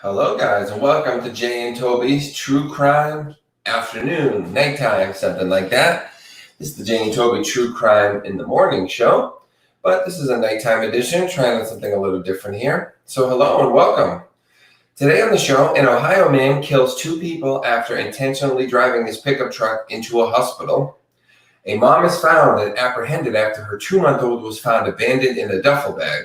Hello, guys, and welcome to Jay and Toby's True Crime Afternoon, Nighttime, something like that. This is the Jay and Toby True Crime in the Morning show, but this is a nighttime edition, trying out something a little different here. So, hello and welcome. Today on the show, an Ohio man kills 2 people after intentionally driving his pickup truck into a hospital. A mom is found and apprehended after her 2-month-old was found abandoned in a duffel bag.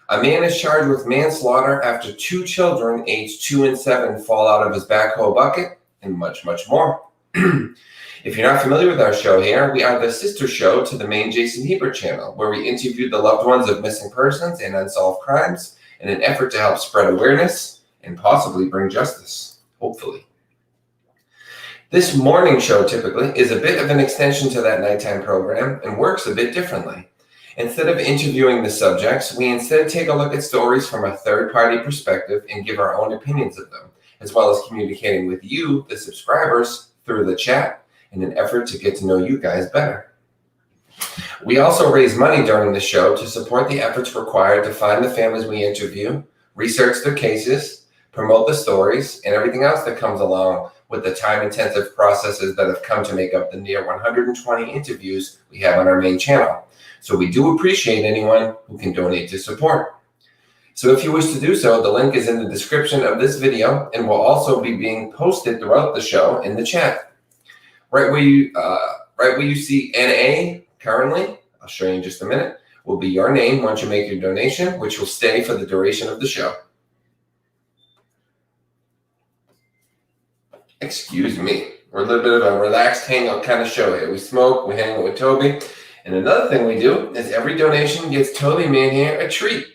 A man is charged with manslaughter after 2 children aged 2 and 7 fall out of his backhoe bucket, and much, much more. If you're not familiar with our show here, we are the sister show to the main Jason Hebert channel, where we interview the loved ones of missing persons and unsolved crimes in an effort to help spread awareness and possibly bring justice, hopefully. This morning show typically is a bit of an extension to that nighttime program and works a bit differently. Instead of interviewing the subjects, we instead take a look at stories from a third-party perspective and give our own opinions of them, as well as communicating with you, the subscribers, through the chat in an effort to get to know you guys better. We also raise money during the show to support the efforts required to find the families we interview, research their cases, promote the stories, and everything else that comes along with the time-intensive processes that have come to make up the near 120 interviews we have on our main channel. So we do appreciate anyone who can donate to support. So if you wish to do so, the link is in the description of this video and will also be being posted throughout the show in the chat. Right where you see NA currently, I'll show you in just a minute, will be your name once you make your donation, which will stay for the duration of the show. Excuse me. We're a little bit of a relaxed hangout kind of show here. We smoke, we hang out with Toby. And another thing we do is every donation gets Toby Man here a treat.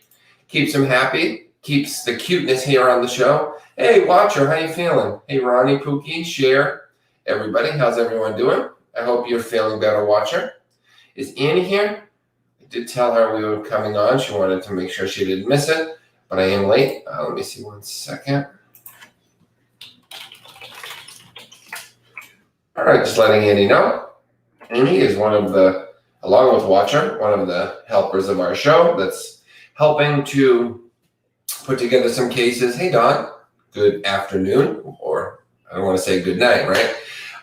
Keeps him happy, keeps the cuteness here on the show. Hey, Watcher, how you feeling? Hey, Ronnie, Pookie, Cher, everybody, how's everyone doing? I hope you're feeling better, Watcher. Is Annie here? I did tell her we were coming on. She wanted to make sure she didn't miss it, but I am late. Let me see 1 second. All right, just letting Annie know. Annie is along with Watcher, one of the helpers of our show that's helping to put together some cases. Hey, Don, good afternoon, or I don't want to say good night, right?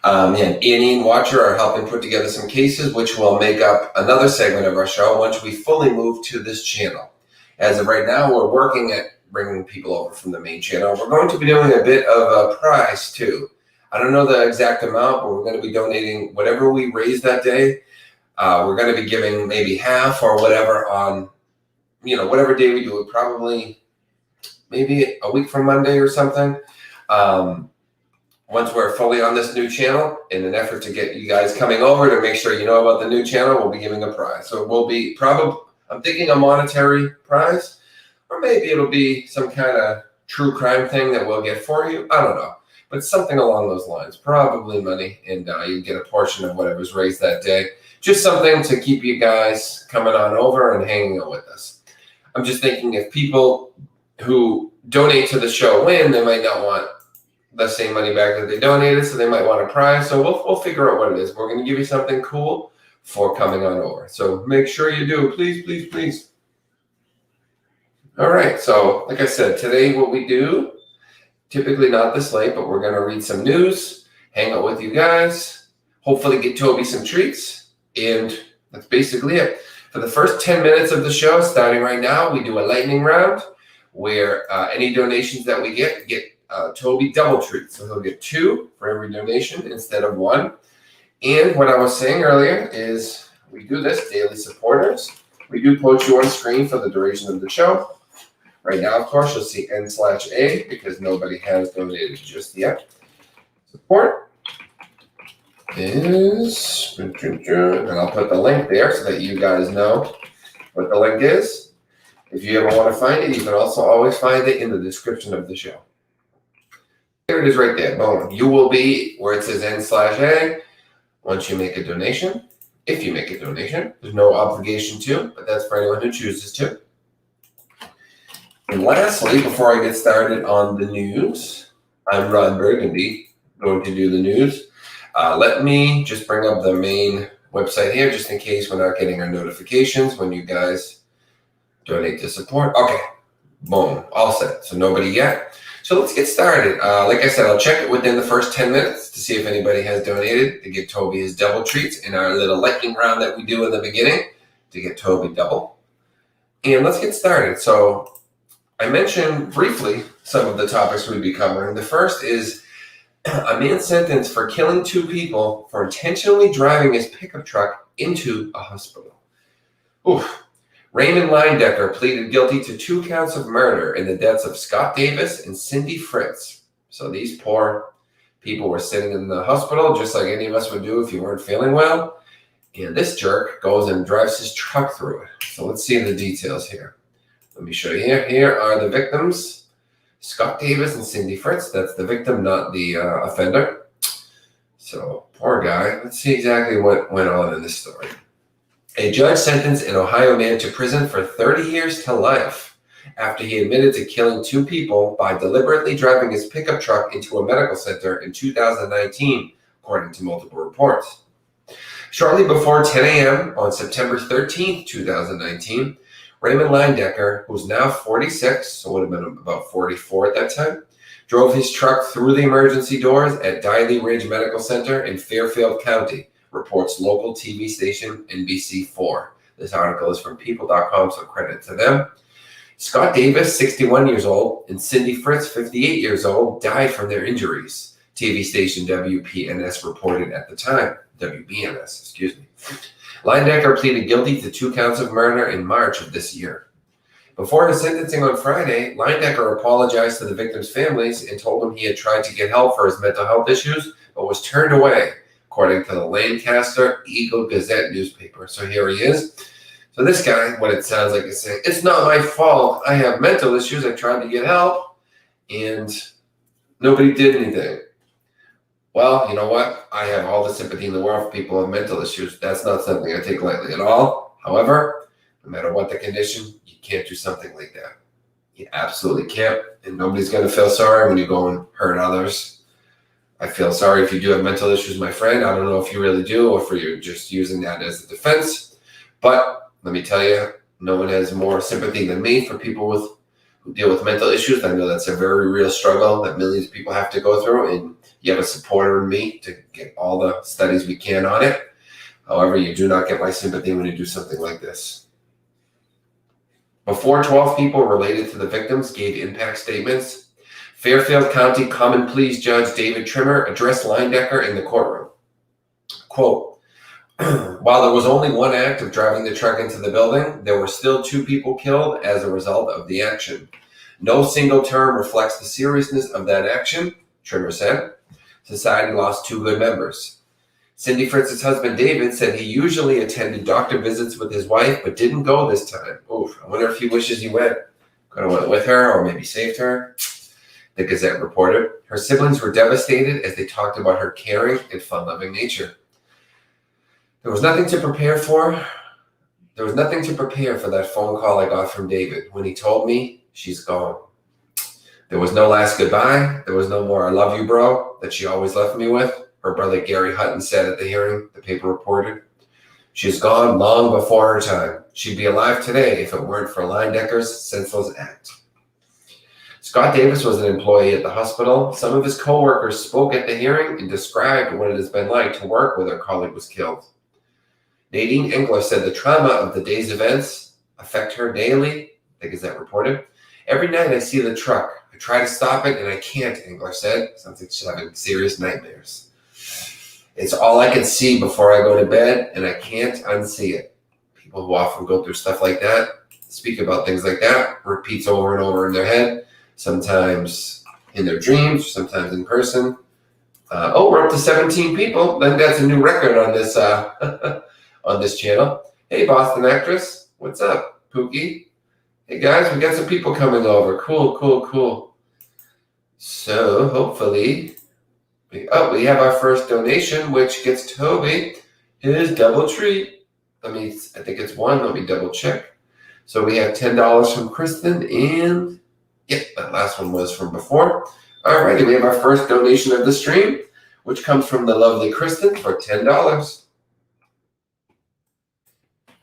Annie and Watcher are helping put together some cases, which will make up another segment of our show once we fully move to this channel. As of right now, we're working at bringing people over from the main channel. We're going to be doing a bit of a prize, too. I don't know the exact amount, but we're going to be donating whatever we raise that day. We're going to be giving maybe half or whatever on, whatever day we do it, probably maybe a week from Monday or something. Once we're fully on this new channel, in an effort to get you guys coming over to make sure you know about the new channel, we'll be giving a prize. So it will be I'm thinking a monetary prize, or maybe it'll be some kind of true crime thing that we'll get for you. I don't know. But something along those lines, probably money, and you get a portion of whatever's raised that day. Just something to keep you guys coming on over and hanging out with us. I'm just thinking if people who donate to the show win, they might not want the same money back that they donated, so they might want a prize. So we'll figure out what it is. We're going to give you something cool for coming on over. So make sure you do. Please, please, please. All right. So like I said, today what we do, typically not this late, but we're going to read some news, hang out with you guys, hopefully get Toby some treats. And that's basically it. For the first 10 minutes of the show, starting right now, we do a lightning round where any donations that we get Toby double treats. So he'll get 2 for every donation instead of 1. And what I was saying earlier is we do this, daily supporters. We do post you on screen for the duration of the show. Right now, of course, you'll see N/A because nobody has donated just yet. Support is, and I'll put the link there so that you guys know what the link is. If you ever want to find it, you can also always find it in the description of the show. There it is right there. Boom. You will be where it says N/A once you make a donation. If you make a donation, there's no obligation to, but that's for anyone who chooses to. And lastly, before I get started on the news, I'm Ron Burgundy, going to do the news. Let me just bring up the main website here, just in case we're not getting our notifications when you guys donate to support. Okay, Boom, all set. So nobody yet. So let's get started. Like I said, I'll check it within the first 10 minutes to see if anybody has donated to give Toby his double treats in our little lightning round that we do in the beginning to get Toby double. And let's get started. So I mentioned briefly some of the topics we'd be covering. The first is a man sentenced for killing 2 people for intentionally driving his pickup truck into a hospital. Oof. Raymond Linedecker pleaded guilty to 2 counts of murder in the deaths of Scott Davis and Cindy Fritz. So these poor people were sitting in the hospital just like any of us would do if you weren't feeling well. And this jerk goes and drives his truck through it. So let's see the details here. Let me show you here. Here are the victims, Scott Davis and Cindy Fritz. That's the victim, not the offender. So poor guy. Let's see exactly what went on in this story. A judge sentenced an Ohio man to prison for 30 years to life after he admitted to killing 2 people by deliberately driving his pickup truck into a medical center in 2019, according to multiple reports. Shortly before 10 a.m. on September 13, 2019, Raymond Linedecker, who's now 46, so would have been about 44 at that time, drove his truck through the emergency doors at Diley Ridge Medical Center in Fairfield County, reports local TV station NBC4. This article is from people.com, so credit to them. Scott Davis, 61 years old, and Cindy Fritz, 58 years old, died from their injuries. TV station WPNS reported at the time. WBNS, excuse me. Linedecker pleaded guilty to 2 counts of murder in March of this year. Before his sentencing on Friday, Linedecker apologized to the victims' families and told them he had tried to get help for his mental health issues, but was turned away, according to the Lancaster Eagle-Gazette newspaper. So here he is. So this guy, what it sounds like is saying, it's not my fault. I have mental issues. I tried to get help, and nobody did anything. Well, you know what? I have all the sympathy in the world for people with mental issues. That's not something I take lightly at all. However, no matter what the condition, you can't do something like that. You absolutely can't, and nobody's going to feel sorry when you go and hurt others. I feel sorry if you do have mental issues, my friend. I don't know if you really do or if you're just using that as a defense. But let me tell you, no one has more sympathy than me for people who deal with mental issues. I know that's a very real struggle that millions of people have to go through, and you have a supporter in me to get all the studies we can on it. However, you do not get my sympathy when you do something like this. Before 12 people related to the victims gave impact statements, Fairfield County Common Pleas Judge David Trimmer addressed Linedecker in the courtroom. Quote, while there was only one act of driving the truck into the building, there were still 2 people killed as a result of the action. No single term reflects the seriousness of that action, Trimmer said. Society lost 2 good members. Cindy Fritz's husband, David, said he usually attended doctor visits with his wife, but didn't go this time. Oof, I wonder if he wishes he went. Could have went with her or maybe saved her, the Gazette reported. Her siblings were devastated as they talked about her caring and fun-loving nature. There was nothing to prepare for that phone call I got from David when he told me she's gone. There was no last goodbye. There was no more I love you, bro, that she always left me with, her brother Gary Hutton said at the hearing, the paper reported. She's gone long before her time. She'd be alive today if it weren't for Linedecker's senseless act. Scott Davis was an employee at the hospital. Some of his co-workers spoke at the hearing and described what it has been like to work where their colleague was killed. Nadine Engler said the trauma of the day's events affect her daily, the Gazette reported. Every night I see the truck. I try to stop it and I can't, Engler said. Sounds like she's having serious nightmares. It's all I can see before I go to bed and I can't unsee it. People who often go through stuff like that speak about things like that, repeats over and over in their head, sometimes in their dreams, sometimes in person. We're up to 17 people. Then that's a new record on this on this channel. Hey, Boston actress. What's up, Pookie? Hey, guys, we got some people coming over. Cool. So, hopefully, we have our first donation, which gets Toby his double treat. I think it's 1. Let me double check. So, we have $10 from Kristen, and yep, that last one was from before. Alrighty, we have our first donation of the stream, which comes from the lovely Kristen for $10.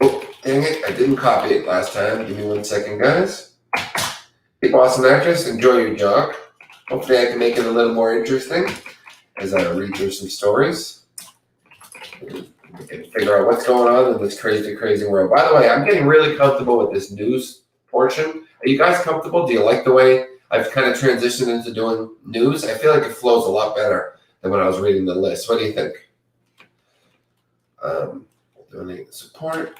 Oh, dang it, I didn't copy it last time. Give me 1 second, guys. Hey, Boston actress, enjoy your jog. Hopefully I can make it a little more interesting as I read through some stories. We can figure out what's going on in this crazy, crazy world. By the way, I'm getting really comfortable with this news portion. Are you guys comfortable? Do you like the way I've kind of transitioned into doing news? I feel like it flows a lot better than when I was reading the list. What do you think? Donate support.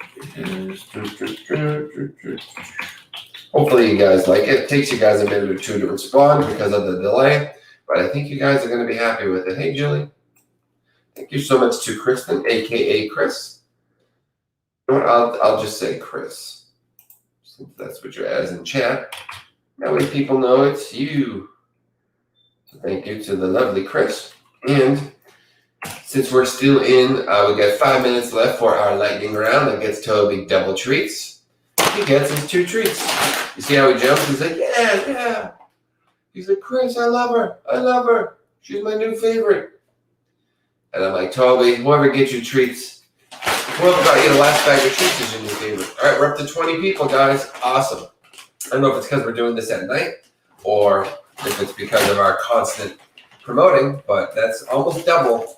Hopefully you guys like it. It takes you guys a minute or two to respond because of the delay, but I think you guys are going to be happy with it. Hey, Julie. Thank you so much to Kristen, a.k.a. Chris. You know what? I'll just say Chris, since that's what you're as in chat. That way people know it's you. So thank you to the lovely Chris. And since we're still in, we got 5 minutes left for our lightning round that gets Toby double treats. He gets his 2 treats. You see how he jumps? He's like, yeah. He's like, Chris, I love her. She's my new favorite. And I'm like, Toby, whoever gets you treats, whoever got you the last bag of treats is your new favorite. All right, we're up to 20 people, guys. Awesome. I don't know if it's because we're doing this at night or if it's because of our constant promoting, but that's almost double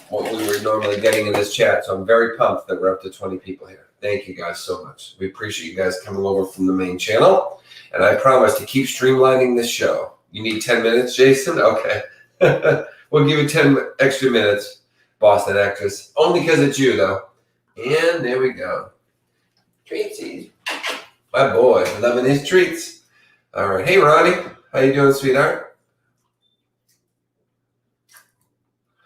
what we were normally getting in this chat. So I'm very pumped that we're up to 20 people here. Thank you guys so much. We appreciate you guys coming over from the main channel. And I promise to keep streamlining this show. You need 10 minutes, Jason? Okay. We'll give you 10 extra minutes, Boston actress. Only because it's you, though. And there we go. Treatsies. My boy, loving his treats. All right. Hey, Ronnie. How you doing, sweetheart?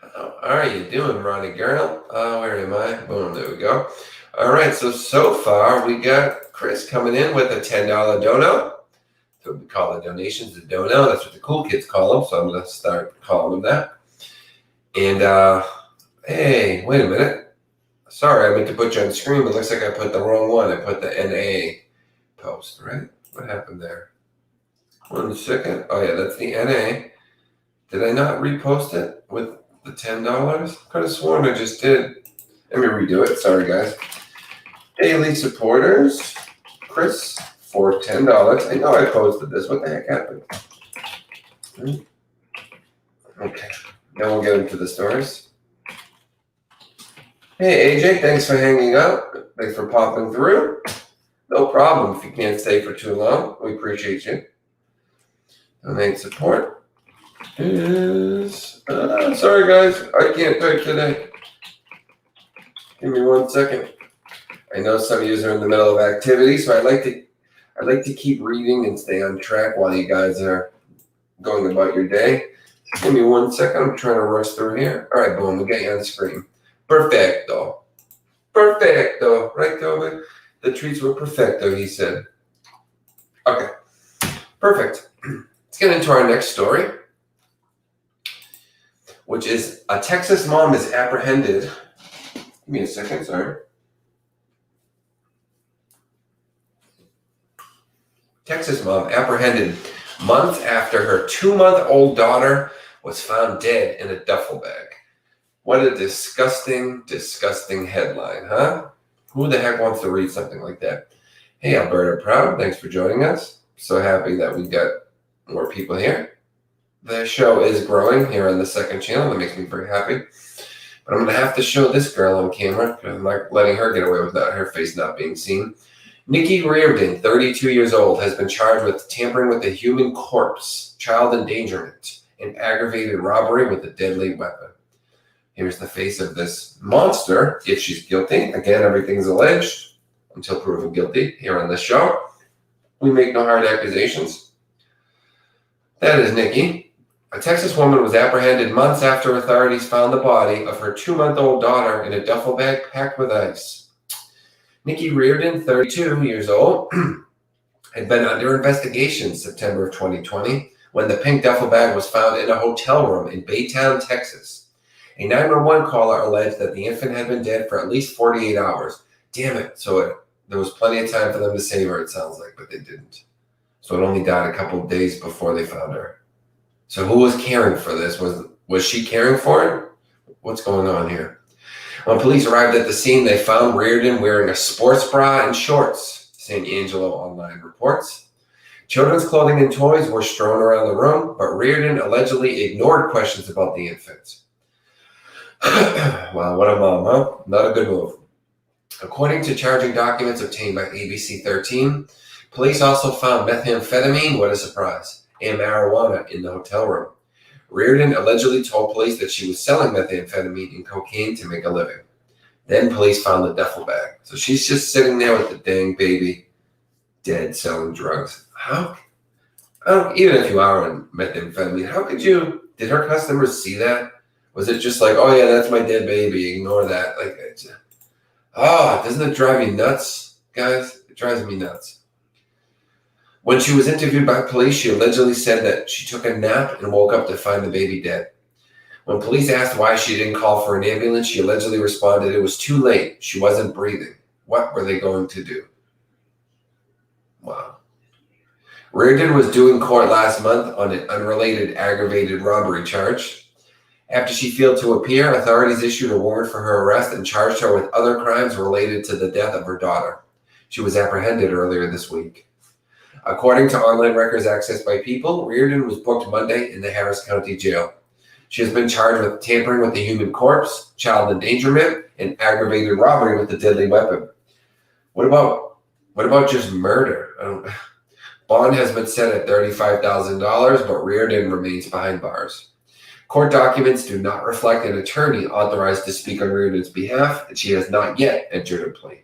How are you doing, Ronnie girl? Where am I? Boom, there we go. All right, so far we got Chris coming in with a $10 dono. So we call the donations a dono. That's what the cool kids call them. So I'm going to start calling them that. And hey, wait a minute. Sorry, I meant to put you on screen, but it looks like I put the wrong one. I put the NA post, right? What happened there? 1 second. Oh yeah, that's the NA. Did I not repost it with the $10? Could have sworn I just did. Let me redo it. Sorry, guys. Daily supporters, Chris, for $10. I know I posted this. What the heck happened? Okay. Now we'll get into the stories. Hey, AJ, thanks for hanging out. Thanks for popping through. No problem if you can't stay for too long. We appreciate you. Donate support is... sorry, guys. I can't type today. Give me 1 second. I know some of you are in the middle of activity, so I'd like to keep reading and stay on track while you guys are going about your day. Just give me 1 second. I'm trying to rush through here. All right, boom. We got you on the screen. Perfecto. Right, Toby? The treats were perfecto, he said. Okay. Perfect. Let's get into our next story, which is a Texas mom is apprehended. Give me a second, sorry. Texas mom apprehended months after her 2-month-old daughter was found dead in a duffel bag. What a disgusting, disgusting headline, huh? Who the heck wants to read something like that? Hey, Alberta Proud, thanks for joining us. So happy that we got more people here. The show is growing here on the second channel. That makes me very happy. But I'm going to have to show this girl on camera because I'm not letting her get away without her face not being seen. Nikki Reardon, 32 years old, has been charged with tampering with a human corpse, child endangerment, and aggravated robbery with a deadly weapon. Here's the face of this monster, if she's guilty. Again, everything's alleged until proven guilty here on this show. We make no hard accusations. That is Nikki. A Texas woman was apprehended months after authorities found the body of her 2-month-old daughter in a duffel bag packed with ice. Nikki Reardon, 32 years old, had been under investigation September of 2020 when the pink duffel bag was found in a hotel room in Baytown, Texas. A 911 caller alleged that the infant had been dead for at least 48 hours. Damn it. So there was plenty of time for them to save her, it sounds like, but they didn't. So it only died a couple of days before they found her. So who was caring for this? Was she caring for it? What's going on here? When police arrived at the scene, they found Reardon wearing a sports bra and shorts, San Angelo Online reports. Children's clothing and toys were strewn around the room, but Reardon allegedly ignored questions about the infants. Wow, what a mom, huh? Not a good move. According to charging documents obtained by ABC 13, police also found methamphetamine, what a surprise, and marijuana in the hotel room. Reardon allegedly told police that she was selling methamphetamine and cocaine to make a living. Then police found the duffel bag. So she's just sitting there with the dang baby, dead, selling drugs. How? Even if you are on methamphetamine, how could you? Did her customers see that? Was it just like, oh yeah, that's my dead baby, ignore that? Like, doesn't it drive you nuts, guys? It drives me nuts. When she was interviewed by police, she allegedly said that she took a nap and woke up to find the baby dead. When police asked why she didn't call for an ambulance, she allegedly responded, it was too late. She wasn't breathing. What were they going to do? Wow. Reardon was due in court last month on an unrelated aggravated robbery charge. After she failed to appear, authorities issued a warrant for her arrest and charged her with other crimes related to the death of her daughter. She was apprehended earlier this week. According to online records accessed by People, Reardon was booked Monday in the Harris County Jail. She has been charged with tampering with a human corpse, child endangerment, and aggravated robbery with a deadly weapon. What about just murder? Bond has been set at $35,000, but Reardon remains behind bars. Court documents do not reflect an attorney authorized to speak on Reardon's behalf, and she has not yet entered a plea.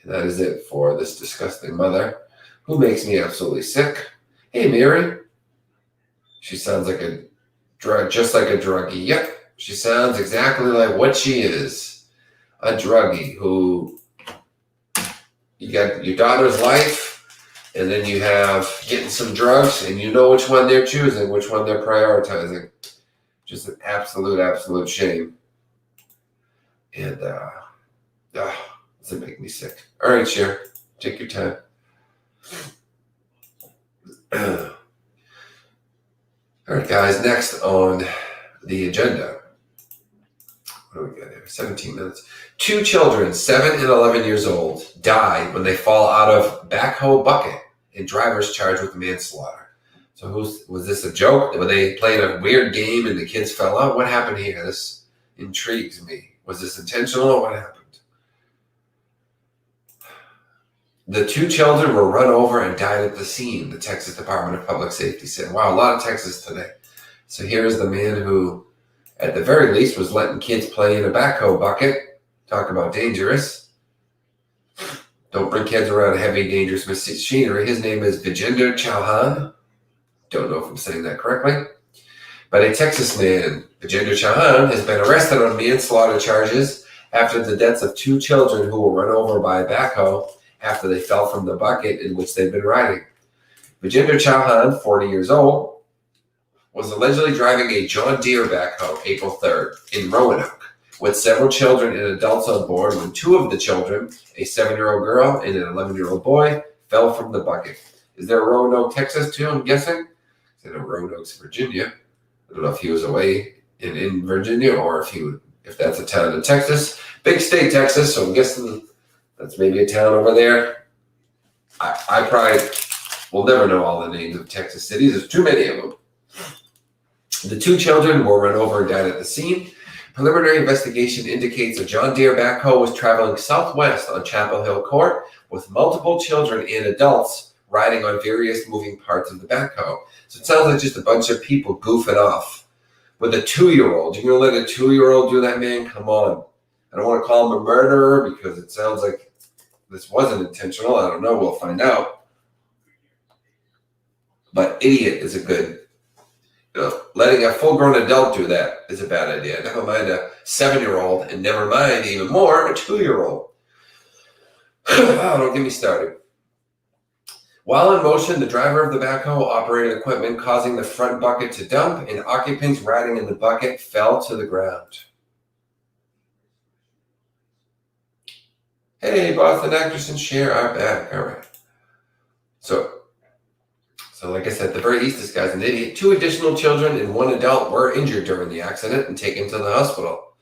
And that is it for this disgusting mother, who makes me absolutely sick. Hey, Mary. She sounds like a drug, just like a druggie. Yep, she sounds exactly like what she is, a druggie who you got your daughter's life, and then you have getting some drugs, and you know which one they're choosing, which one they're prioritizing. Just an absolute shame. And does it make me sick? All right, Cher, take your time. All right, guys, next on the agenda. What do we got here? 17 minutes. 2 children, 7 and 11 years old, died when they fall out of backhoe bucket, and drivers charged with manslaughter. So was this a joke? Were they playing a weird game and the kids fell out? What happened here? This intrigues me. Was this intentional or what happened? The 2 children were run over and died at the scene, the Texas Department of Public Safety said. Wow, a lot of Texas today. So here's the man who, at the very least, was letting kids play in a backhoe bucket. Talk about dangerous. Don't bring kids around heavy, dangerous machinery. His name is Vijender Chauhan. Don't know if I'm saying that correctly. But a Texas man, Vijender Chauhan, has been arrested on manslaughter charges after the deaths of 2 children who were run over by a backhoe after they fell from the bucket in which they'd been riding. Vijender Chauhan, 40 years old, was allegedly driving a John Deere backhoe April 3rd in Roanoke with several children and adults on board when 2 of the children, a 7-year-old girl and an 11-year-old boy, fell from the bucket. Is there a Roanoke, Texas too, I'm guessing? I know Roanoke's Virginia. I don't know if he was away in Virginia or if that's a town in Texas. Big state, Texas, so I'm guessing that's maybe a town over there. I probably will never know all the names of Texas cities. There's too many of them. The 2 children were run over and died at the scene. Preliminary investigation indicates a John Deere backhoe was traveling southwest on Chapel Hill Court with multiple children and adults riding on various moving parts of the backhoe. So it sounds like just a bunch of people goofing off with a 2-year-old. You're going to let a 2-year-old do that, man? Come on. I don't want to call him a murderer because it sounds like this wasn't intentional. I don't know. We'll find out. But idiot is a good, letting a full-grown adult do that is a bad idea. Never mind a 7-year-old, and never mind even more a 2-year-old. Oh, don't get me started. While in motion, the driver of the backhoe operated equipment, causing the front bucket to dump, and occupants riding in the bucket fell to the ground. Hey, Boston actress and Cher are back. All right. So like I said, the very least, this guy's an idiot. 2 additional children and 1 adult were injured during the accident and taken to the hospital.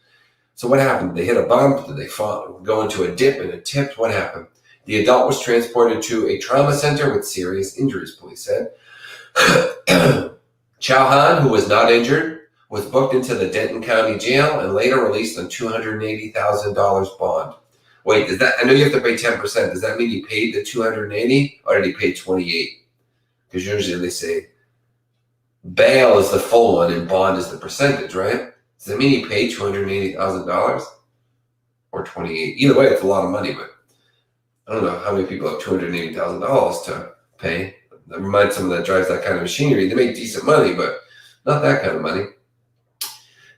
So what happened? They hit a bump? Did they fall, go into a dip and it tipped? What happened? The adult was transported to a trauma center with serious injuries, police said. Chauhan, who was not injured, was booked into the Denton County Jail and later released on $280,000 bond. Wait, does that? I know you have to pay 10%. Does that mean he paid the $280 or did he pay $28? Because usually they say bail is the full one and bond is the percentage, right? Does that mean he paid $280,000 or $28? Either way, it's a lot of money, but I don't know how many people have $280,000 to pay. Never mind someone that drives that kind of machinery. They make decent money, but not that kind of money.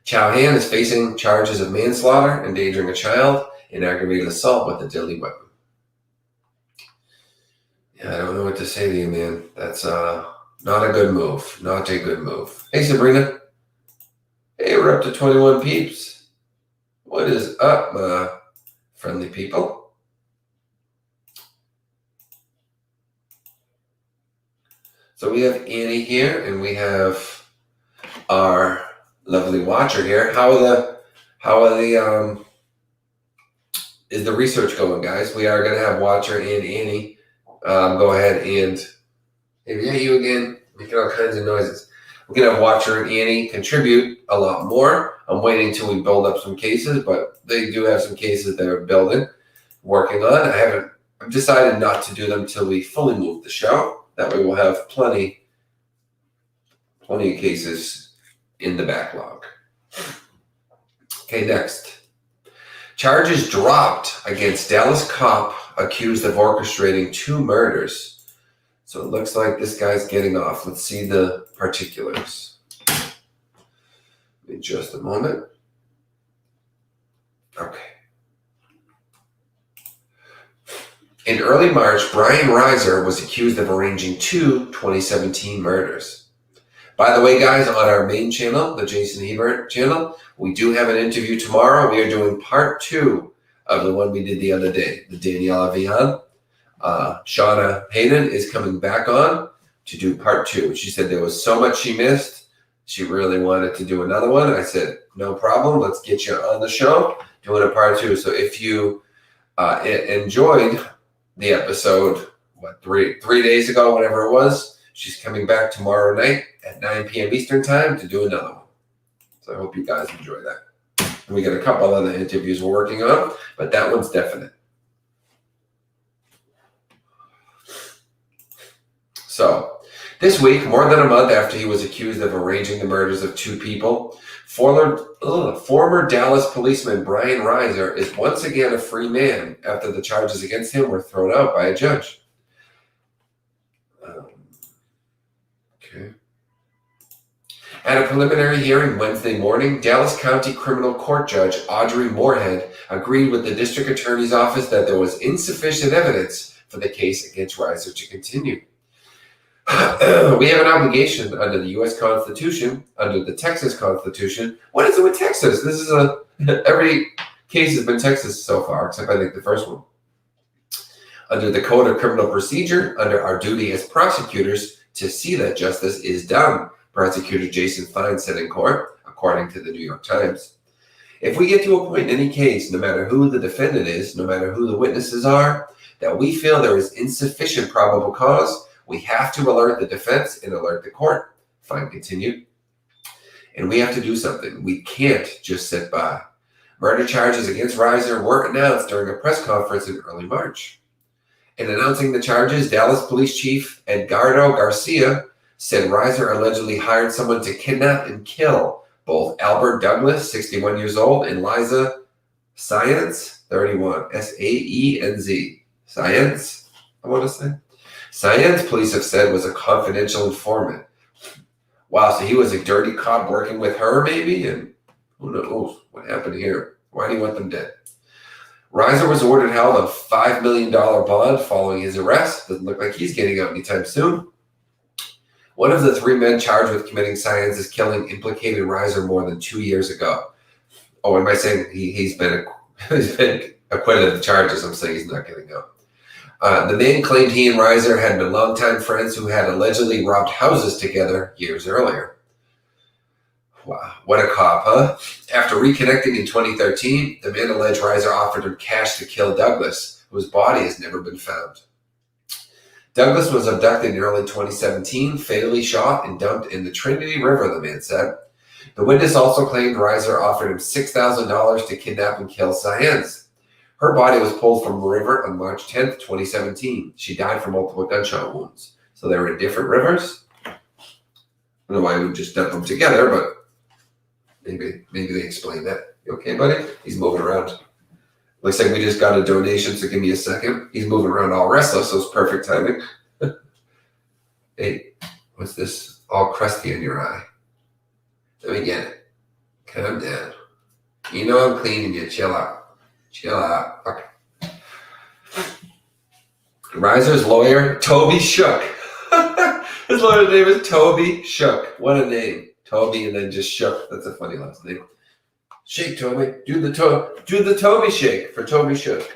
Chauhan is facing charges of manslaughter, endangering a child, and aggravated assault with a deadly weapon. Yeah, I don't know what to say to you, man. That's not a good move. Not a good move. Hey, Sabrina. Hey, we're up to 21 peeps. What is up, my friendly people? So we have Annie here, and we have our lovely watcher here. Is the research going, guys? We are going to have watcher and Annie go ahead and maybe you again, making all kinds of noises. We're going to have watcher and Annie contribute a lot more. I'm waiting until we build up some cases, but they do have some cases they're working on. I've decided not to do them till we fully move the show. That way we'll have plenty of cases in the backlog. Okay, next. Charges dropped against Dallas cop accused of orchestrating 2 murders. So it looks like this guy's getting off. Let's see the particulars. In just a moment. Okay. In early March, Brian Reiser was accused of arranging 2 2017 murders. By the way, guys, on our main channel, the Jason Hebert channel, we do have an interview tomorrow. We are doing part 2 of the one we did the other day, the Daniela Vian. Shauna Hayden is coming back on to do part 2. She said there was so much she missed. She really wanted to do another one. I said, no problem. Let's get you on the show doing a part 2. So if you enjoyed the episode, 3 days ago, whatever it was, she's coming back tomorrow night at 9 p.m. Eastern time to do another one. So I hope you guys enjoy that. And we got a couple other interviews we're working on, but that one's definite. So this week, more than a month after he was accused of arranging the murders of 2 people, former Dallas policeman Brian Reiser is once again a free man after the charges against him were thrown out by a judge. Okay. At a preliminary hearing Wednesday morning, Dallas County Criminal Court Judge Audrey Moorhead agreed with the district attorney's office that there was insufficient evidence for the case against Reiser to continue. We have an obligation under the U.S. Constitution, under the Texas Constitution. What is it with Texas? This is every case has been Texas so far, except I think the first one. Under the Code of Criminal Procedure, under our duty as prosecutors to see that justice is done, Prosecutor Jason Fine said in court, according to the New York Times. If we get to a point in any case, no matter who the defendant is, no matter who the witnesses are, that we feel there is insufficient probable cause, we have to alert the defense and alert the court, Fine continued. And we have to do something. We can't just sit by. Murder charges against Reiser were announced during a press conference in early March. In announcing the charges, Dallas Police Chief Edgardo Garcia said Reiser allegedly hired someone to kidnap and kill both Albert Douglas, 61 years old, and Liza Saenz, 31, S-A-E-N-Z. Saenz, I want to say. Saenz, police have said, was a confidential informant. Wow, so he was a dirty cop working with her, maybe? And who knows what happened here? Why do you want them dead? Reiser was ordered held on a $5 million bond following his arrest. Doesn't look like he's getting out anytime soon. One of the 3 men charged with committing Saenz's killing implicated Reiser more than 2 years ago. Oh, am I saying he's been acquitted of the charges? I'm saying he's not getting out. The man claimed he and Reiser had been longtime friends who had allegedly robbed houses together years earlier. Wow, what a cop, huh? After reconnecting in 2013, the man alleged Reiser offered him cash to kill Douglas, whose body has never been found. Douglas was abducted in early 2017, fatally shot and dumped in the Trinity River, the man said. The witness also claimed Reiser offered him $6,000 to kidnap and kill Saenz. Her body was pulled from the river on March 10th, 2017. She died from multiple gunshot wounds. So they were in different rivers. I don't know why we would just dump them together, but maybe they explained that. You okay, buddy? He's moving around. Looks like we just got a donation, so give me a second. He's moving around all restless, so it's perfect timing. Hey, what's this? All crusty in your eye. Let me get it. Calm down. You know I'm cleaning you. Chill out. Chill out. Okay. Reiser's lawyer, Toby Shook. His lawyer's name is Toby Shook. What a name. Toby and then just Shook. That's a funny last name. Shake, Toby. Do the Toby shake for Toby Shook.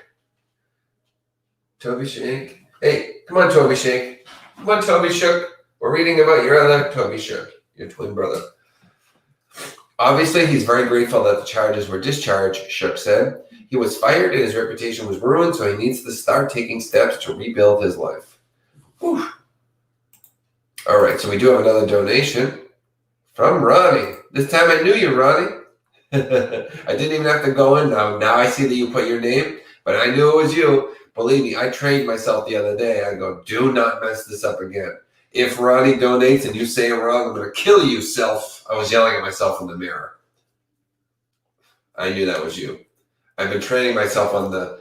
Toby Shake. Hey, come on, Toby Shake. Come on, Toby Shook. We're reading about your other Toby Shook, your twin brother. Obviously, he's very grateful that the charges were discharged, Shook said. He was fired and his reputation was ruined, so he needs to start taking steps to rebuild his life. Whew. All right, so we do have another donation from Ronnie. This time I knew you, Ronnie. I didn't even have to go in now. Now I see that you put your name, but I knew it was you. Believe me, I trained myself the other day. I go, do not mess this up again. If Ronnie donates and you say it wrong, I'm going to kill you, self. I was yelling at myself in the mirror. I knew that was you. I've been training myself on the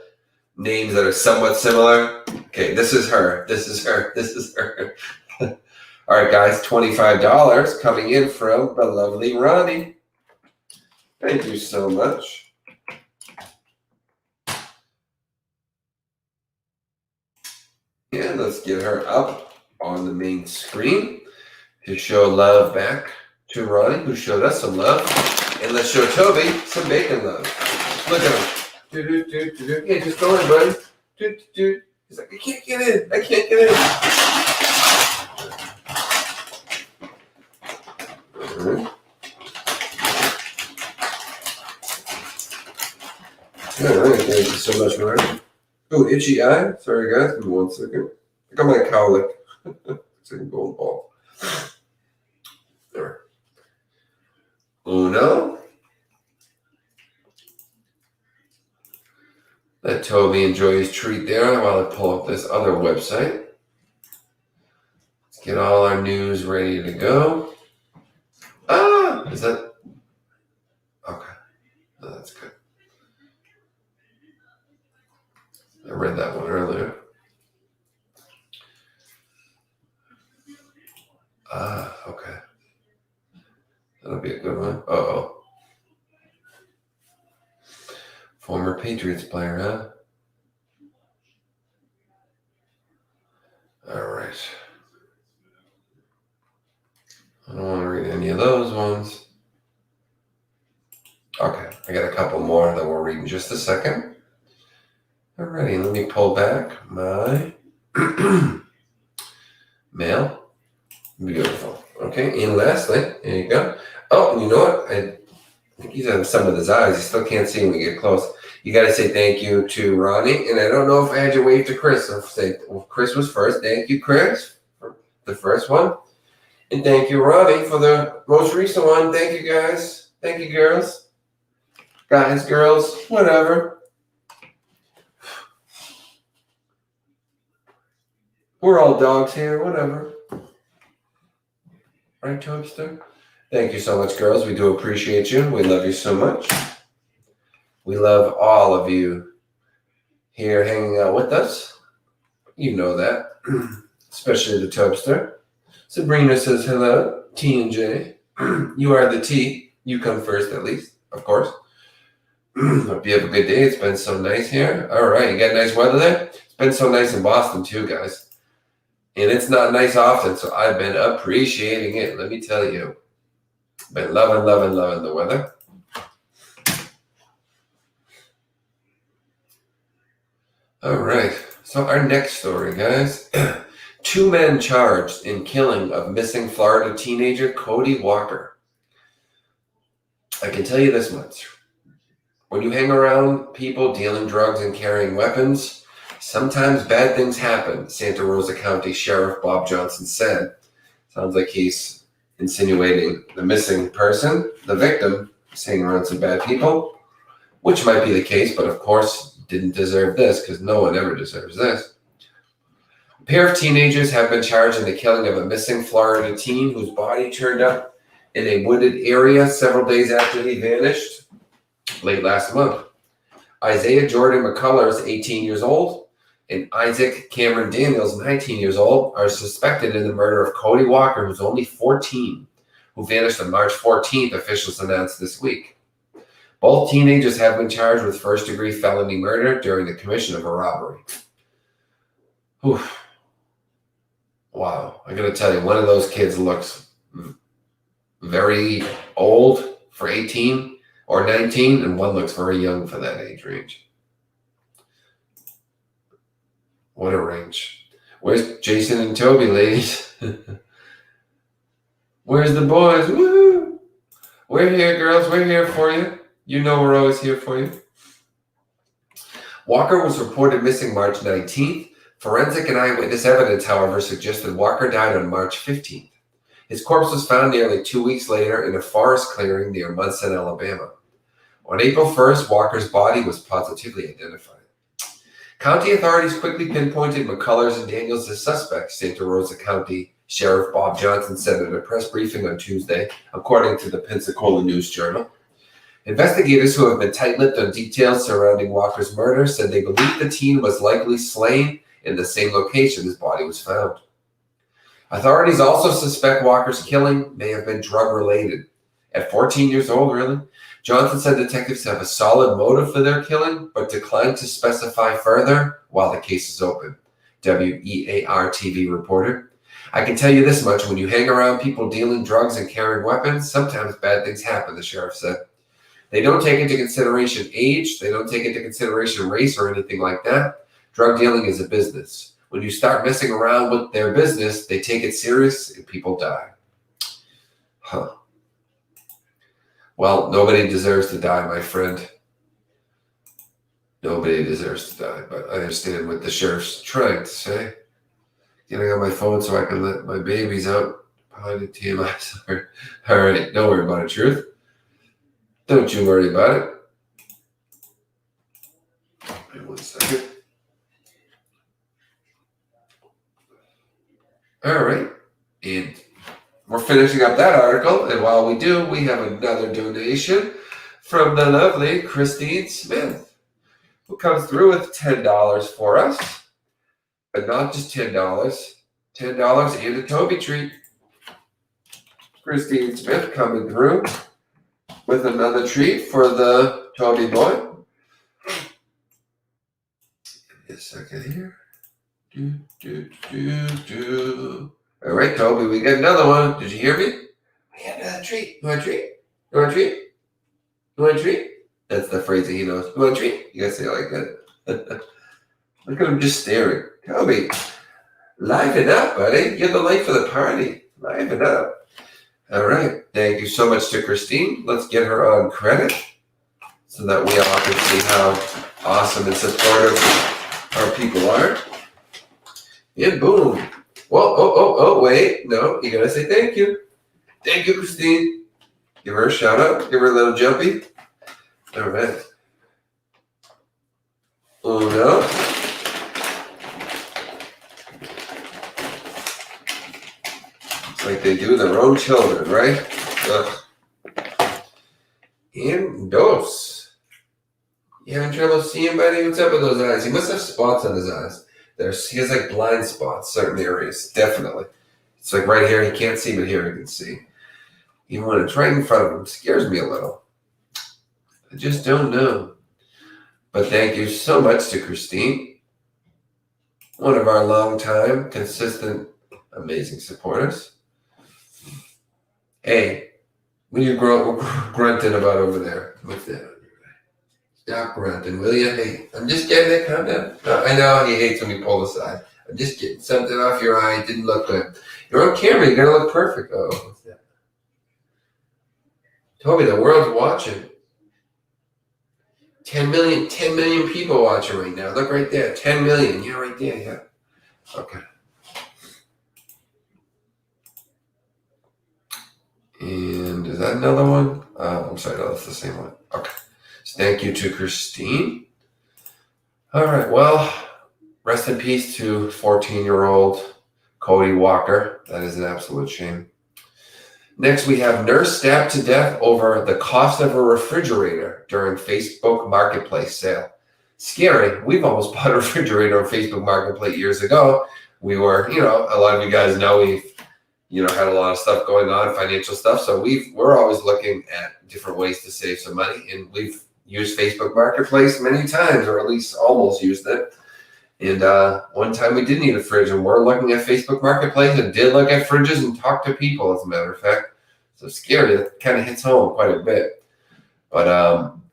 names that are somewhat similar. Okay, this is her. This is her. This is her. All right, guys, $25 coming in from the lovely Ronnie. Thank you so much. And let's get her up on the main screen to show love back to Ronnie, who showed us some love. And let's show Toby some bacon love. Look at him. Yeah, just go in, buddy. He's like, I can't get in. I can't get in. All right. All right, thank you so much, Ronnie. Oh, itchy eye. Sorry, guys. Give me 1 second. I got my cowlick. It's like a gold ball. All right. Uno. Let Toby enjoy his treat there while I pull up this other website. Let's get all our news ready to go. Ah! Is that... Okay. No, that's good. I read that one earlier. Okay. That'll be a good one. Uh-oh. Former Patriots player, huh? All right. I don't want to read any of those ones. Okay, I got a couple more that we'll read in just a second. Alrighty, let me pull back my mail. Beautiful. Okay, and lastly, there you go. Oh, and you know what? I think he's having some of his eyes. You still can't see when we get close. You got to say thank you to Ronnie. And I don't know if I had you wave to Chris. I'll say, well, Chris was first. Thank you, Chris, for the first one. And thank you, Ronnie, for the most recent one. Thank you, guys. Thank you, girls. Guys, girls, whatever. We're all dogs here, whatever. Right, Tobster? Thank you so much, girls. We do appreciate you. We love you so much. We love all of you here hanging out with us. You know that. Especially the Tobster. Sabrina says hello. T and J. You are the T. You come first, at least, of course. Hope you have a good day. It's been so nice here. All right, you got nice weather there? It's been so nice in Boston, too, guys. And it's not nice often, so I've been appreciating it. Let me tell you. Been loving the weather. All right. So our next story, guys. 2 men charged in killing of missing Florida teenager Cody Walker. I can tell you this much. When you hang around people dealing drugs and carrying weapons, Sometimes bad things happen, Santa Rosa County Sheriff Bob Johnson said. Sounds like he's insinuating the missing person, the victim, hanging around some bad people, which might be the case, but of course didn't deserve this because no one ever deserves this. A pair of teenagers have been charged in the killing of a missing Florida teen whose body turned up in a wooded area several days after he vanished late last month. Isaiah Jordan McCullers, 18 years old, and Isaac Cameron Daniels, 19 years old, are suspected in the murder of Cody Walker, who's only 14, who vanished on March 14th, officials announced this week. Both teenagers have been charged with first-degree felony murder during the commission of a robbery. Whew. Wow. I gotta tell you, one of those kids looks very old for 18 or 19, and one looks very young for that age range. What a range. Where's Jason and Toby, ladies? Where's the boys? Woo! We're here, girls. We're here for you. You know we're always here for you. Walker was reported missing March 19th. Forensic and eyewitness evidence, however, suggested Walker died on March 15th. His corpse was found nearly 2 weeks later in a forest clearing near Munson, Alabama. On April 1st, Walker's body was positively identified. County authorities quickly pinpointed McCullers and Daniels as suspects, Santa Rosa County Sheriff Bob Johnson said at a press briefing on Tuesday, according to the Pensacola News Journal. Investigators who have been tight-lipped on details surrounding Walker's murder said they believe the teen was likely slain in the same location his body was found. Authorities also suspect Walker's killing may have been drug-related. At 14 years old, really? Johnson said detectives have a solid motive for their killing, but declined to specify further while the case is open. WEAR-TV reported. I can tell you this much, when you hang around people dealing drugs and carrying weapons, sometimes bad things happen, the sheriff said. They don't take into consideration age, they don't take into consideration race or anything like that. Drug dealing is a business. When you start messing around with their business, they take it serious and people die. Huh. Well, nobody deserves to die, my friend. Nobody deserves to die, but I understand what the sheriff's trying to say. Getting on my phone so I can let my babies out behind the TMI. Sorry. All right, don't worry about it, Truth. Don't you worry about it. Wait 1 second. All right, and we're finishing up that article, and while we do, we have another donation from the lovely Christine Smith, who comes through with $10 for us, but not just $10, $10 and a Toby treat. Christine Smith coming through with another treat for the Toby boy. Give me a second here. All right, Toby, we got another one. Did you hear me? We got another treat. You want a treat? You want a treat? You want a treat? That's the phrase that he knows. You want a treat? You gotta say it like that. Look at him just staring. Toby, liven up, buddy. You're the life of the party. Liven up. All right. Thank you so much to Christine. Let's get her on credit so that we all can see how awesome and supportive our people are. And boom. Whoa, wait. No, you gotta say thank you. Thank you, Christine. Give her a shout out. Give her a little jumpy. All right. Uno. It's like they do their own children, right? Ugh. And dos. You having trouble seeing, buddy? What's up with those eyes? He must have spots on his eyes. He has like blind spots, certain areas, definitely. It's like right here, he can't see, but here he can see. Even when it's right in front of him, it scares me a little. I just don't know. But thank you so much to Christine, one of our long-time, consistent, amazing supporters. Hey, what are you grunting about over there? What's that? Stop grunting, will you? Hey, I'm just getting it. Calm down. I know he hates when you pull aside. I'm just getting something off your eye. It didn't look good. You're on camera. You're going to look perfect. Oh, what's that? Toby, the world's watching. 10 million people watching right now. Look right there. 10 million. Yeah, right there. Yeah. Okay. And is that another one? I'm sorry, no, that's the same one. Okay. So thank you to Christine. All right. Well, rest in peace to 14-year-old Cody Walker. That is an absolute shame. Next, we have nurse stabbed to death over the cost of a refrigerator during Facebook Marketplace sale. Scary. We've almost bought a refrigerator on Facebook Marketplace years ago. We were, a lot of you guys know we've, had a lot of stuff going on, financial stuff. So we're always looking at different ways to save some money. And we've used Facebook Marketplace many times, or at least almost used it. And one time we did need a fridge, and we're looking at Facebook Marketplace and did look at fridges and talk to people, as a matter of fact. So scary. That kind of hits home quite a bit. But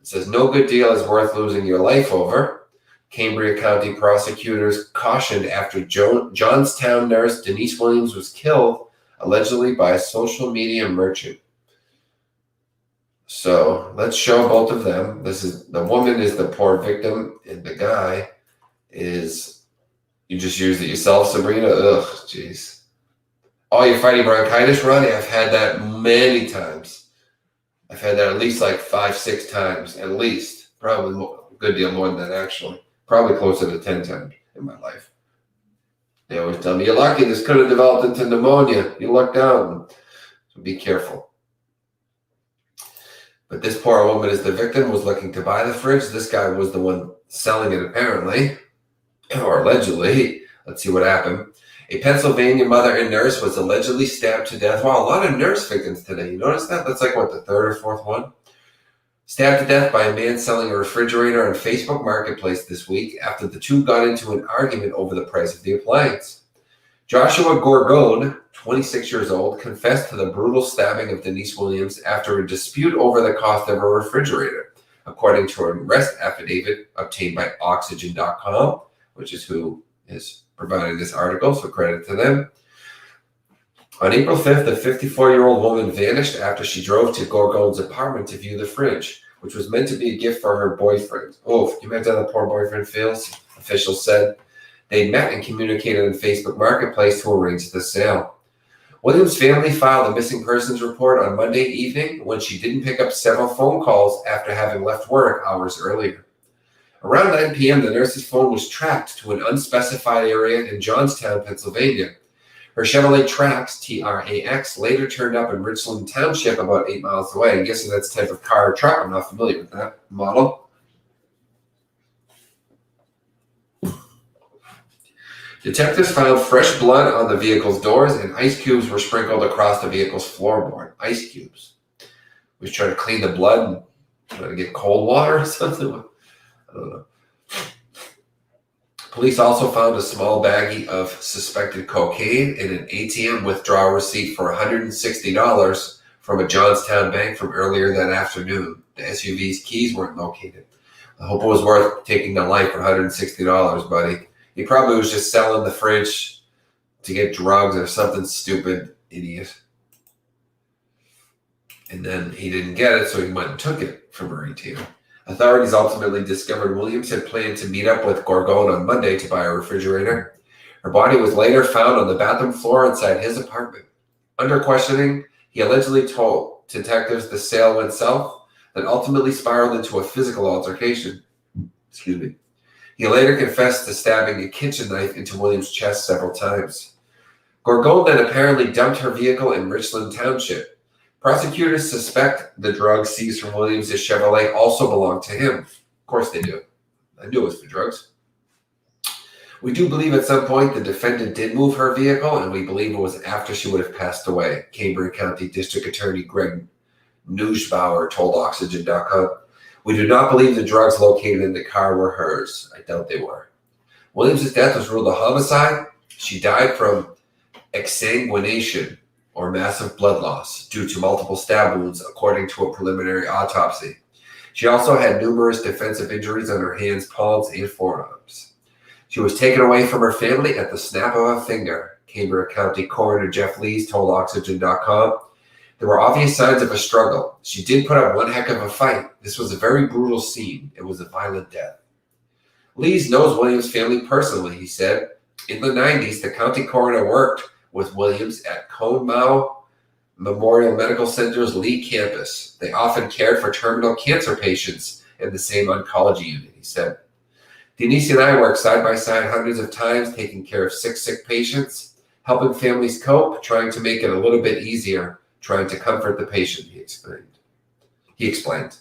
it says, no good deal is worth losing your life over. Cambria County prosecutors cautioned after Johnstown nurse Denise Williams was killed, allegedly by a social media merchant. So let's show both of them. The woman is the poor victim, and the guy is, you just used it yourself, Sabrina? Ugh, jeez. Oh, you're fighting bronchitis, Ronnie? I've had that many times. I've had that at least like 5-6 times, at least. Probably a good deal more than that, actually. Probably closer to 10 times in my life. They always tell me, you're lucky, this could have developed into pneumonia. You lucked out. So be careful. But this poor woman is the victim, was looking to buy the fridge. This guy was the one selling it, apparently. Or allegedly. Let's see what happened. A Pennsylvania mother and nurse was allegedly stabbed to death. Wow, a lot of nurse victims today. You notice that? That's like, what, the third or fourth one? Stabbed to death by a man selling a refrigerator on Facebook Marketplace this week after the two got into an argument over the price of the appliance. Joshua Gorgone, 26 years old, confessed to the brutal stabbing of Denise Williams after a dispute over the cost of a refrigerator, according to an arrest affidavit obtained by Oxygen.com, which is who is providing this article, so credit to them. On April 5th, a 54-year-old woman vanished after she drove to Gorgone's apartment to view the fridge, which was meant to be a gift for her boyfriend. Oh, can you imagine how the poor boyfriend feels? Officials said they met and communicated on Facebook Marketplace to arrange the sale. Williams' family filed a missing persons report on Monday evening when she didn't pick up several phone calls after having left work hours earlier. Around 9 p.m., the nurse's phone was tracked to an unspecified area in Johnstown, Pennsylvania. Her Chevrolet Trax, Trax, later turned up in Richland Township about 8 miles away. I'm guessing that's the type of car or truck. I'm not familiar with that model. Detectives found fresh blood on the vehicle's doors, and ice cubes were sprinkled across the vehicle's floorboard. Ice cubes. We was trying to clean the blood and trying to get cold water or something. I don't know. Police also found a small baggie of suspected cocaine and an ATM withdrawal receipt for $160 from a Johnstown bank from earlier that afternoon. The SUV's keys weren't located. I hope it was worth taking the life for $160, buddy. He probably was just selling the fridge to get drugs or something stupid, idiot. And then he didn't get it, so he went and took it from her ATM. Authorities ultimately discovered Williams had planned to meet up with Gorgone on Monday to buy a refrigerator. Her body was later found on the bathroom floor inside his apartment. Under questioning, he allegedly told detectives the sale went south, then ultimately spiraled into a physical altercation. Excuse me. He later confessed to stabbing a kitchen knife into Williams' chest several times. Gorgone then apparently dumped her vehicle in Richland Township. Prosecutors suspect the drugs seized from Williams' Chevrolet also belonged to him. Of course they do. I knew it was for drugs. We do believe at some point the defendant did move her vehicle, and we believe it was after she would have passed away, Cambria County District Attorney Greg Neusbauer told Oxygen.com. We do not believe the drugs located in the car were hers. I doubt they were. Williams' death was ruled a homicide. She died from exsanguination, or massive blood loss, due to multiple stab wounds, according to a preliminary autopsy. She also had numerous defensive injuries on her hands, palms, and forearms. She was taken away from her family at the snap of a finger, Cambria County Coroner Jeff Lees told Oxygen.com. There were obvious signs of a struggle. She did put up one heck of a fight. This was a very brutal scene. It was a violent death. Lees knows Williams' family personally, he said. In the 90s, the county coroner worked with Williams at Conemaugh Memorial Medical Center's Lee campus. They often cared for terminal cancer patients in the same oncology unit, he said. Denise and I worked side by side hundreds of times, taking care of sick patients, helping families cope, trying to make it a little bit easier, trying to comfort the patient, he explained.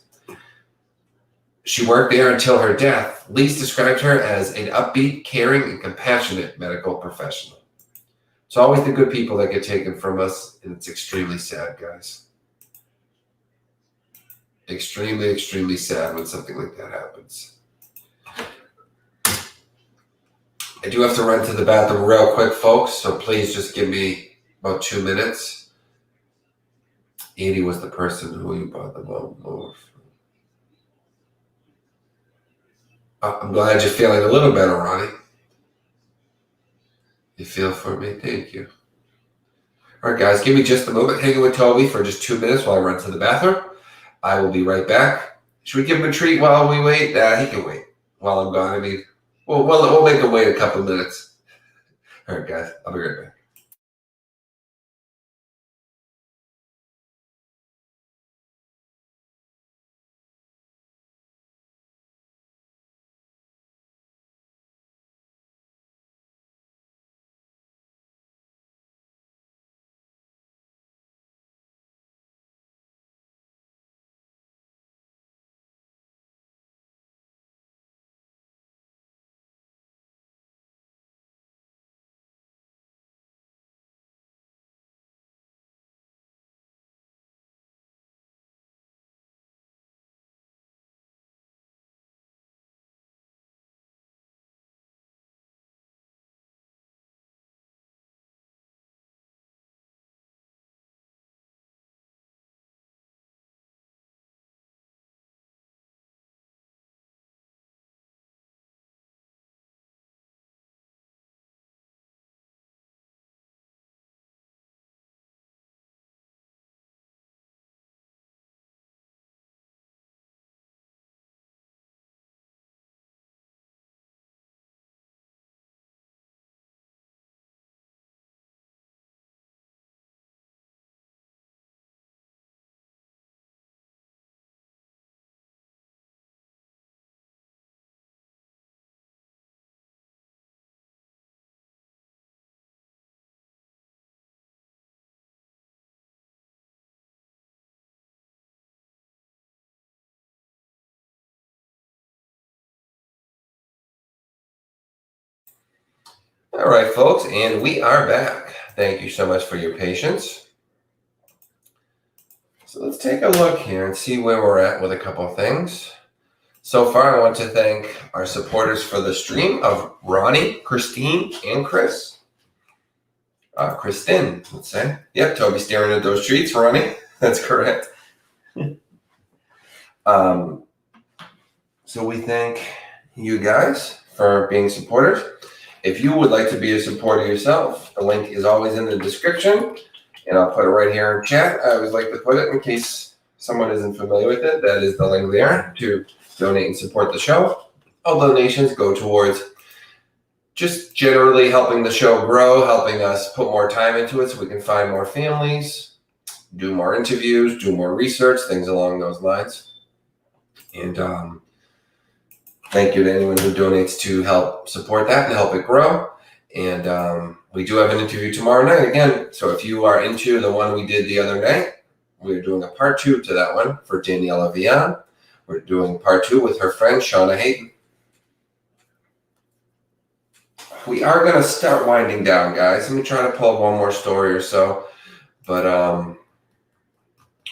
She worked there until her death. Lees described her as an upbeat, caring, and compassionate medical professional. It's always the good people that get taken from us, and it's extremely sad, guys. Extremely, extremely sad when something like that happens. I do have to run to the bathroom real quick, folks, so please just give me about 2 minutes. Edie was the person who you bought the bone over from. I'm glad you're feeling a little better, Ronnie. You feel for me? Thank you. All right, guys, give me just a moment. Hanging with Toby for just 2 minutes while I run to the bathroom. I will be right back. Should we give him a treat while we wait? He can wait while I'm gone. I mean, we'll make him wait a couple minutes. All right, guys, I'll be right back. All right, folks, and we are back. Thank you so much for your patience. So let's take a look here and see where we're at with a couple of things. So far, I want to thank our supporters for the stream of Ronnie, Christine, and Chris. Kristen, let's say. Yep, Toby staring at those treats, Ronnie. That's correct. So we thank you guys for being supporters. If you would like to be a supporter yourself, the link is always in the description, and I'll put it right here in chat. I always like to put it in case someone isn't familiar with it. That is the link there to donate and support the show. All donations go towards just generally helping the show grow, helping us put more time into it so we can find more families, do more interviews, do more research, things along those lines. And thank you to anyone who donates to help support that and help it grow. And we do have an interview tomorrow night again. So if you are into the one we did the other night, we're doing a part 2 to that one for Daniela Vian. We're doing part 2 with her friend, Shauna Hayden. We are going to start winding down, guys. Let me try to pull one more story or so. But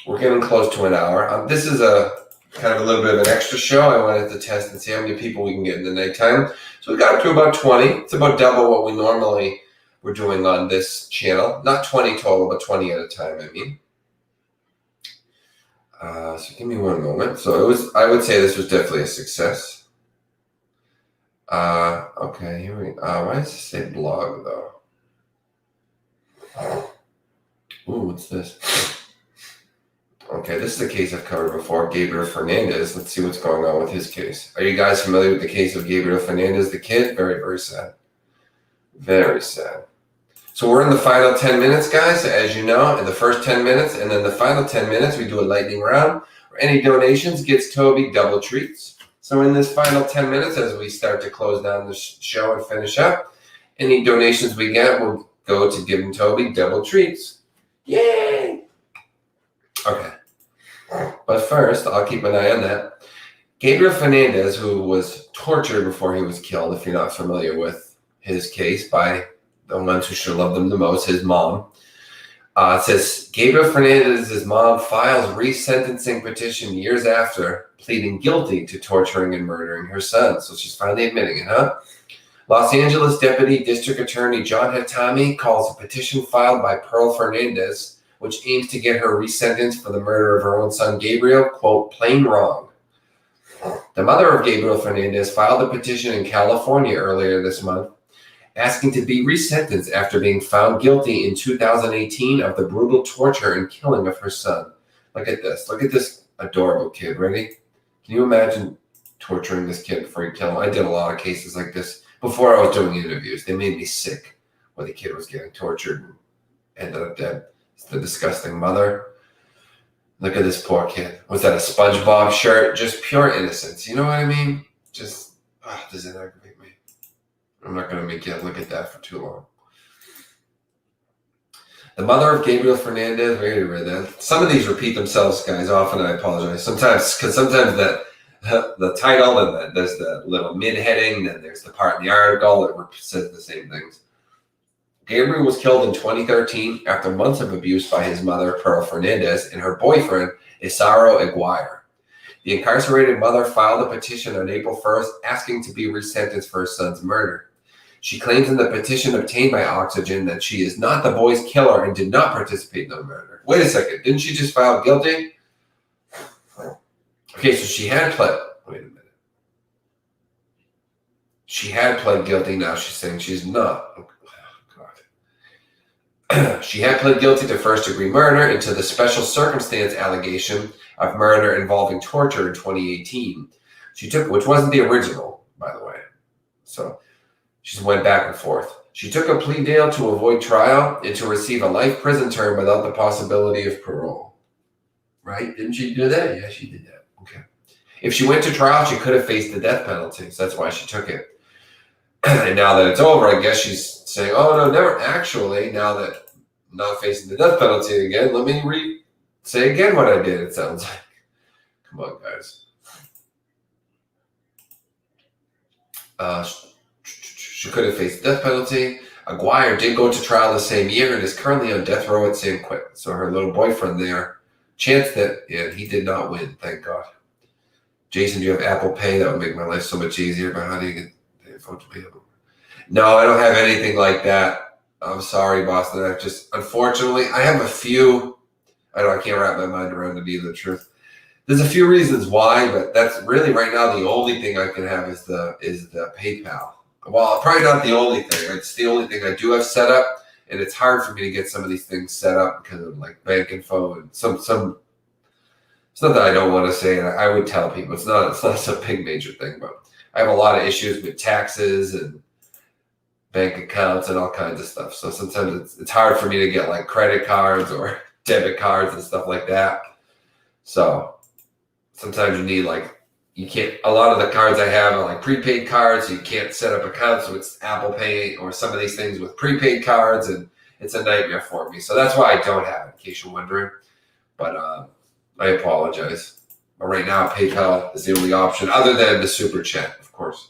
we're getting close to an hour. This is a kind of a little bit of an extra show. I wanted to test and see how many people we can get in the nighttime. So we got up to about 20. It's about double what we normally were doing on this channel. Not 20 total, but 20 at a time, I mean. So give me one moment. So I would say this was definitely a success. Okay, here we go. Why does it say blog, though? Ooh, what's this? Okay, this is a case I've covered before, Gabriel Fernandez. Let's see what's going on with his case. Are you guys familiar with the case of Gabriel Fernandez, the kid? Very, very sad. Very sad. So we're in the final 10 minutes, guys, as you know, in the first 10 minutes. And then the final 10 minutes, we do a lightning round. Any donations gets Toby double treats. So in this final 10 minutes, as we start to close down the show and finish up, any donations we get will go to giving Toby double treats. Yay! Okay. But first, I'll keep an eye on that. Gabriel Fernandez, who was tortured before he was killed, if you're not familiar with his case, by the ones who should love them the most, his mom. It says, Gabriel Fernandez's mom files resentencing petition years after pleading guilty to torturing and murdering her son. So she's finally admitting it, huh? Los Angeles Deputy District Attorney John Hatami calls a petition filed by Pearl Fernandez, which aims to get her resentenced for the murder of her own son Gabriel, quote, plain wrong. The mother of Gabriel Fernandez filed a petition in California earlier this month, asking to be resentenced after being found guilty in 2018 of the brutal torture and killing of her son. Look at this. Look at this adorable kid. Ready? Can you imagine torturing this kid before you kill him? I did a lot of cases like this before I was doing interviews. They made me sick when the kid was getting tortured and ended up dead. It's the disgusting mother. Look at this poor kid. Was that a SpongeBob shirt? Just pure innocence. You know what I mean? Just, does it aggravate me? I'm not going to make you look at that for too long. The mother of Gabriel Fernandez, we already read that. Some of these repeat themselves, guys. Often I apologize. Sometimes that the title and there's the little mid-heading, then there's the part in the article that says the same things. Gabriel was killed in 2013 after months of abuse by his mother, Pearl Fernandez, and her boyfriend, Isaro Aguirre. The incarcerated mother filed a petition on April 1st asking to be resentenced for her son's murder. She claims in the petition obtained by Oxygen that she is not the boy's killer and did not participate in the murder. Wait a second. Didn't she just file guilty? Okay, so she had pled. Wait a minute. She had pled guilty. Now she's saying she's not. Oh, God. She had pled guilty to first-degree murder and to the special circumstance allegation of murder involving torture in 2018. Which wasn't the original, by the way. So she went back and forth. She took a plea deal to avoid trial and to receive a life prison term without the possibility of parole. Right? Didn't she do that? Yeah, she did that. Okay. If she went to trial, she could have faced the death penalty. So that's why she took it. And now that it's over, I guess she's saying, oh, no, never actually. Now that I'm not facing the death penalty again, let me say again what I did, it sounds like. Come on, guys. She could have faced the death penalty. Aguirre did go to trial the same year and is currently on death row at San Quentin. So her little boyfriend there chanced it, and he did not win, thank God. Jason, do you have Apple Pay? That would make my life so much easier. But how do you get the info to pay? No, I don't have anything like that. I'm sorry, Boston. Unfortunately, I have a few. I can't wrap my mind around it either, the truth. There's a few reasons why, but that's really right now the only thing I can have is the PayPal. Well, probably not the only thing. It's the only thing I do have set up, and it's hard for me to get some of these things set up because of like bank info and some. It's not that I don't want to say it. I would tell people it's not some big major thing, but I have a lot of issues with taxes and bank accounts and all kinds of stuff. So sometimes it's hard for me to get like credit cards or debit cards and stuff like that. So sometimes you need a lot of the cards I have are like prepaid cards. So you can't set up accounts with Apple Pay or some of these things with prepaid cards, and it's a nightmare for me. So that's why I don't have it, in case you're wondering. But I apologize. But right now, PayPal is the only option other than the Super Chat, of course.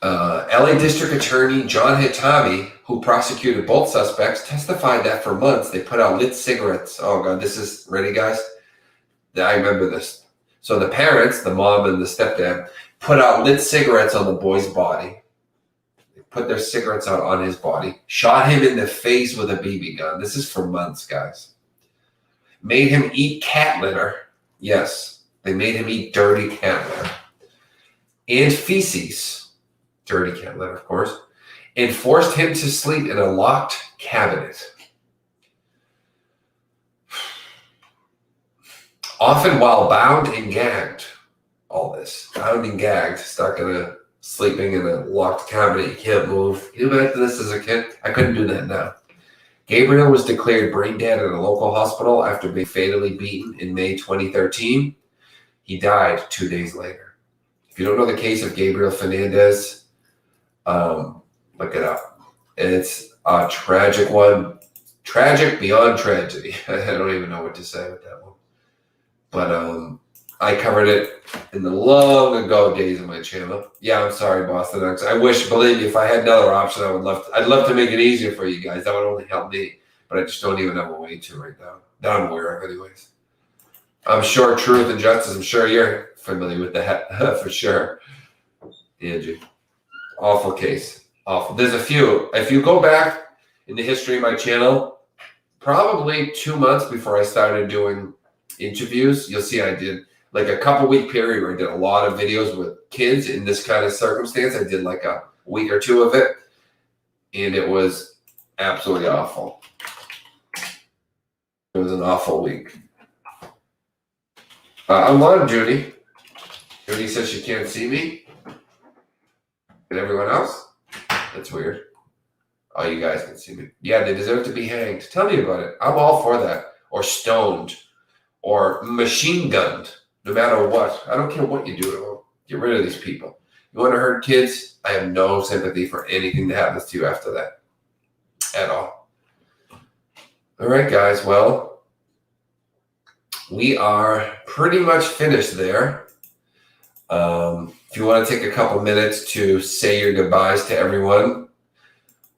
LA District Attorney John Hatami, who prosecuted both suspects, testified that for months they put out lit cigarettes. Oh, God, this is ready, guys? I remember this. So the parents, the mom and the stepdad, put out lit cigarettes on the boy's body. They put their cigarettes out on his body, shot him in the face with a BB gun. This is for months, guys. Made him eat cat litter. Yes, they made him eat dirty cat litter. And feces. Dirty cat litter, of course. And forced him to sleep in a locked cabinet. Often while bound and gagged. All this. Bound and gagged. Stuck in a sleeping in a locked cabinet. You can't move. You know back to this as a kid? I couldn't do that now. Gabriel was declared brain dead at a local hospital after being fatally beaten in May 2013. He died 2 days later. If you don't know the case of Gabriel Fernandez, look it up. It's a tragic one. Tragic beyond tragedy. I don't even know what to say with that one. But I covered it in the long ago days of my channel. Yeah, I'm sorry, Boston X. I wish, believe me, if I had another option, I'd love to make it easier for you guys. That would only help me. But I just don't even have a way to right now. That I'm aware of, anyways. I'm sure Truth and Justice, I'm sure you're familiar with that for sure. Angie. Awful case. Awful. There's a few. If you go back in the history of my channel, probably 2 months before I started doing interviews, you'll see I did like a couple week period where I did a lot of videos with kids in this kind of circumstance. I did like a week or two of it, and it was absolutely awful. It was an awful week. I'm on Judy. Judy says she can't see me. And everyone else? That's weird. Oh, you guys can see me. Yeah, they deserve to be hanged. Tell me about it. I'm all for that. Or stoned. Or machine gunned. No matter what. I don't care what you do to them. Get rid of these people. You want to hurt kids? I have no sympathy for anything that happens to you after that. At all. All right, guys. Well, we are pretty much finished there. If you want to take a couple minutes to say your goodbyes to everyone,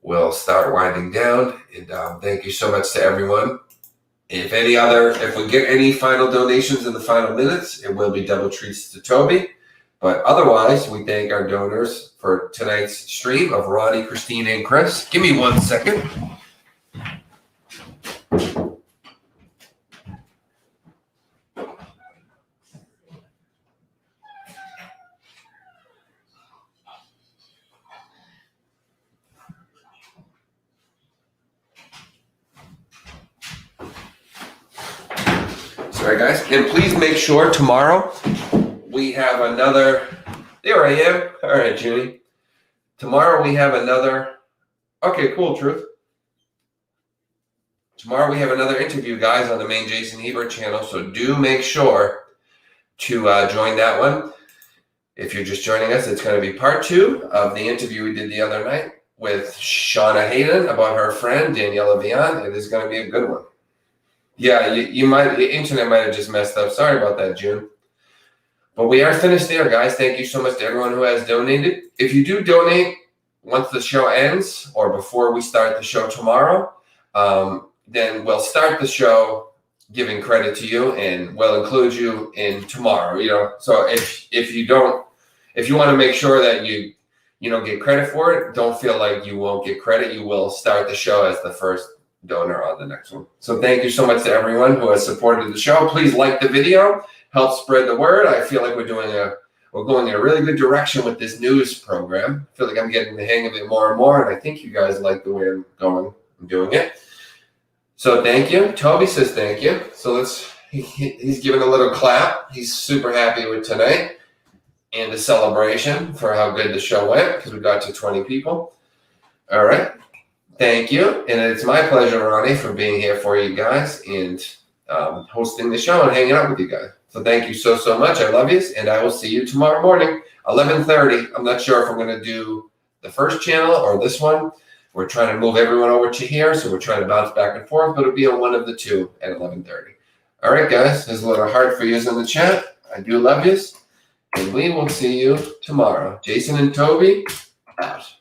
we'll start winding down. And thank you so much to everyone. If we get any final donations in the final minutes, it will be double treats to Toby. But otherwise, we thank our donors for tonight's stream of Ronnie, Christine, and Chris. Give me 1 second. Sorry, guys. And please make sure tomorrow we have another. There I am. All right, Judy. Tomorrow we have another. Okay, cool, Truth. Tomorrow we have another interview, guys, on the main Jason Hebert channel. So do make sure to join that one. If you're just joining us, it's going to be part 2 of the interview we did the other night with Shauna Hayden about her friend, Daniela Vian. It is going to be a good one. Yeah, the internet might have just messed up. Sorry about that, June. But we are finished there, guys. Thank you so much to everyone who has donated. If you do donate once the show ends or before we start the show tomorrow, then we'll start the show giving credit to you and we'll include you in tomorrow. So if you want to make sure that you don't get credit for it, don't feel like you won't get credit. You will start the show as the first donor on the next one. So thank you so much to everyone who has supported the show. Please like the video, help spread the word. I feel like we're going in a really good direction with this news program. I feel like I'm getting the hang of it more and more, and I think you guys like the way I'm doing it. So thank you. Toby says thank you. So he's giving a little clap. He's super happy with tonight and the celebration for how good the show went because we got to 20 people. All right. Thank you. And it's my pleasure, Ronnie, for being here for you guys and hosting the show and hanging out with you guys. So thank you so much. I love you. And I will see you tomorrow morning, 11:30. I'm not sure if I'm going to do the first channel or this one. We're trying to move everyone over to here. So we're trying to bounce back and forth, but it'll be on one of the two at 11:30. All right, guys. There's a little heart for you in the chat. I do love you. And we will see you tomorrow. Jason and Toby, out.